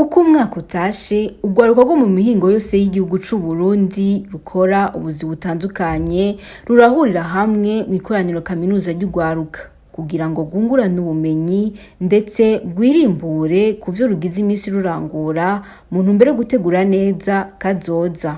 Uko umwaka utashe, urwaruka rwo mu mihingo yose y'igihugu c'u Burundi rukora ubuzi butandukanye rurahurira hamwe mw'ikoraniro kaminuza ry'urwaruka kugira ngo rwungurane ubumenyi ndetse rwirimbure ku vyo rugize imisi rurangura mu ntumbero yo gutegura neza kazoza.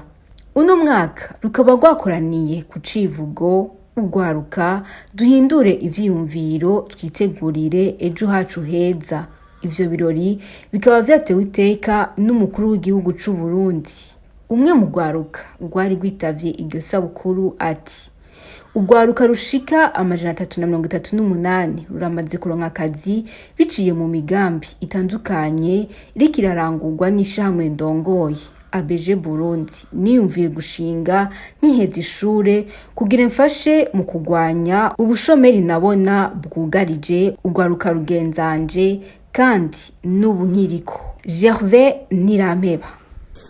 Uno mwaka rukaba rwakoraniye ku civugo urwaruka duhindure ivyiyumviro twitegurire ejo hacu heza. Ivyo birori bikaba vyatewe iteka n'umukuru w'igihugu c'u Burundi. Umwe mu rwaruka rwari rwitavye iryo sabukuru ati: urwaruka rushika 338 ruramaze kuronka akazi biciye mu migambi itandukanye iriko irarangurwa n'ishirahamwe ndongoye ABG Burundi. Niyumviye gushinga nkiheza ishure kugira mfashe mu kugwanya ubushomeri nabona bwugarije urwaruka rugenzanje kandi n'ubu nkiriko. Gervais Ntirampeba.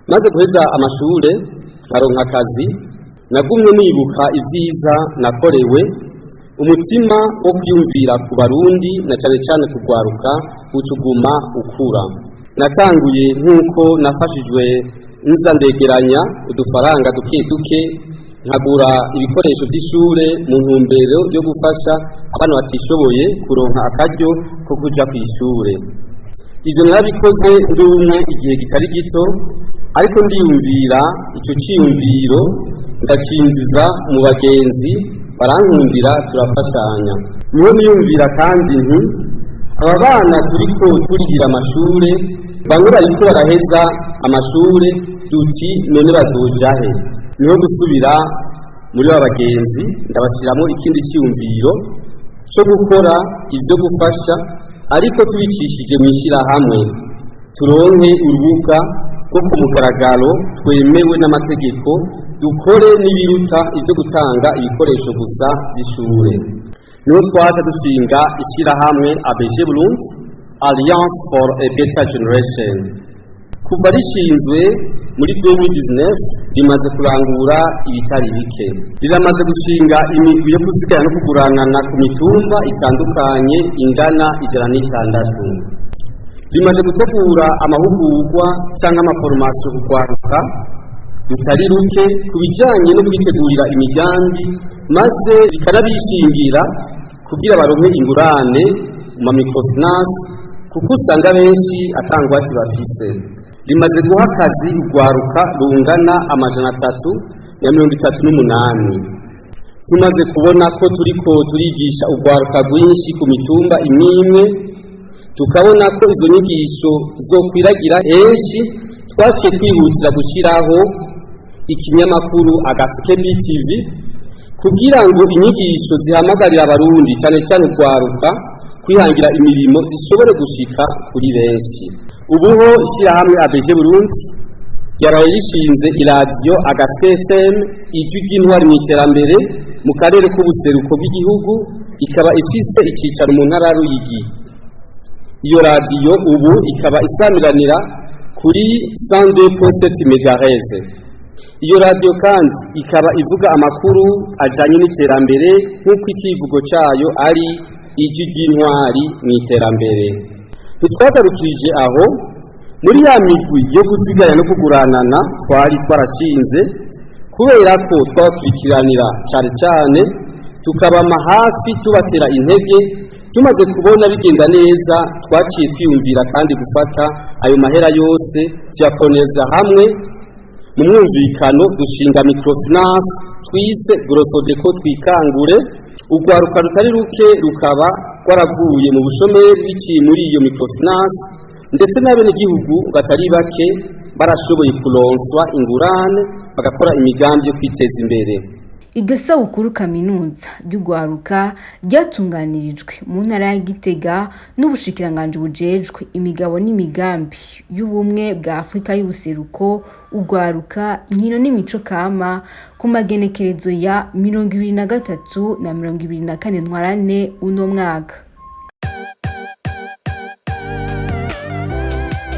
Maze guheza amashure nkaronka akazi, nagumye nibuka ivyiza nakorewe, umutima wo kwiyumvira ku Barundi na cane cane kugwaruka ucuguma ukura. Natanguye nk'uko nafashijwe nza ndegeranya udufaranga duke nkagura ibikoresho vy'ishure mu ntumbero yo gufasha abana batishoboye kuronka akaryo ko kuja kw'ishure. Ivyo narabikoze ndumwe igihe kitari gito, ariko ndiyumvira ico ciyumviro ndacinjiza mu bagenzi barankundira turafashanya. Niho niyumvira kandi nti aba bana turiko turigira amashure bamwe bariko baraheza amashure duti none bazojahe. Niho gusubira muri ba bagenzi ndabashiramo ikindi ciyumviro cyo gukora ivyo gufasha, ariko tubicishije mw'ishirahamwe turonke urubuga rwo ku mugaragaro twemewe n'amategeko, dukore n'ibiruta ivyo gutanga ibikoresho gusa vy'ishure. Niho twaje dushinga ishirahamwe ABG Burundi, Alliance for a Better Generation. Kuva rishinzwe muri 2019 rimaze kurangura ibitari bike. Riramaze gushinga imigwi yo kuzigana no kuguranana ku mitumba itandukanye ingana 106. Rimaze gutegura amahugurwa canke amaformation kugwaruka bitari ruke ku bijanye no kwitegurira imigambi, maze rikanabishingira kugira baronke ingurane mu microfinance kuko usanga benshi atangwati bafise. Rimaze guha akazi urwaruka rungana 338. Tumaze kubona ko turiko turigisha urwaruka rwinshi ku mitumba imwe, tukabona ko izo nyigisho zokwiragira henshi, twaciye twihutira gushiraho ikinyamakuru Agasekebi TV kugira ngo inyigisho zihamagarira abarundi cane cane urwaruka kwihangira imirimo zishobore gushika kuri benshi. Ubuho ishirahamwe ABG Burundi yaraye rishinze iradiyo Agasekebi FM ijwi ry'intwari mw'iterambere mu karere k'ubuseruko bw'igihugu, ikaba ifise icicaro mu ntara ya Ruyigi. Iyo radiyo ubu ikaba isamiranira kuri 102.7 MHz. Iyo radiyo kandi ikaba ivuga amakuru ajanye n'iterambere nk'uko icivugo cayo ari ijwi ry'intwari mw'iterambere. Ntitwagarukirije aho, muri ya migwi yo kuziganya no kuguranana twari twarashinze, kubera ko twabakurikiranira cane cane tukabama hafi tubatera intege. Tumaze kubona bigenda neza, twaciye twiyumvira kandi gufata ayo mahera yose tuyakoneza hamwe mu mwumvikano dushinga microfinance twise Grosodeco twikangure. Urwaruka rutari ruke rukaba rwaravuye mu bushomeri biciye muri iyo microfinance, ndetse n'abenegihugu batari bake barashoboye kuronswa ingurane bagakora imigambi yo kwiteza imbere. Iryo sabukuru kaminuza ry'urwaruka ryatunganirijwe mu ntara ya Gitega n'ubushikiranganji bujejwe imigabo n'imigambi y'ubumwe bwa Afrika y'ubuseruko, urwaruka, inkino n'imico kama ku magenekerezo ya 23 na 24 ntwarante uno mwaka.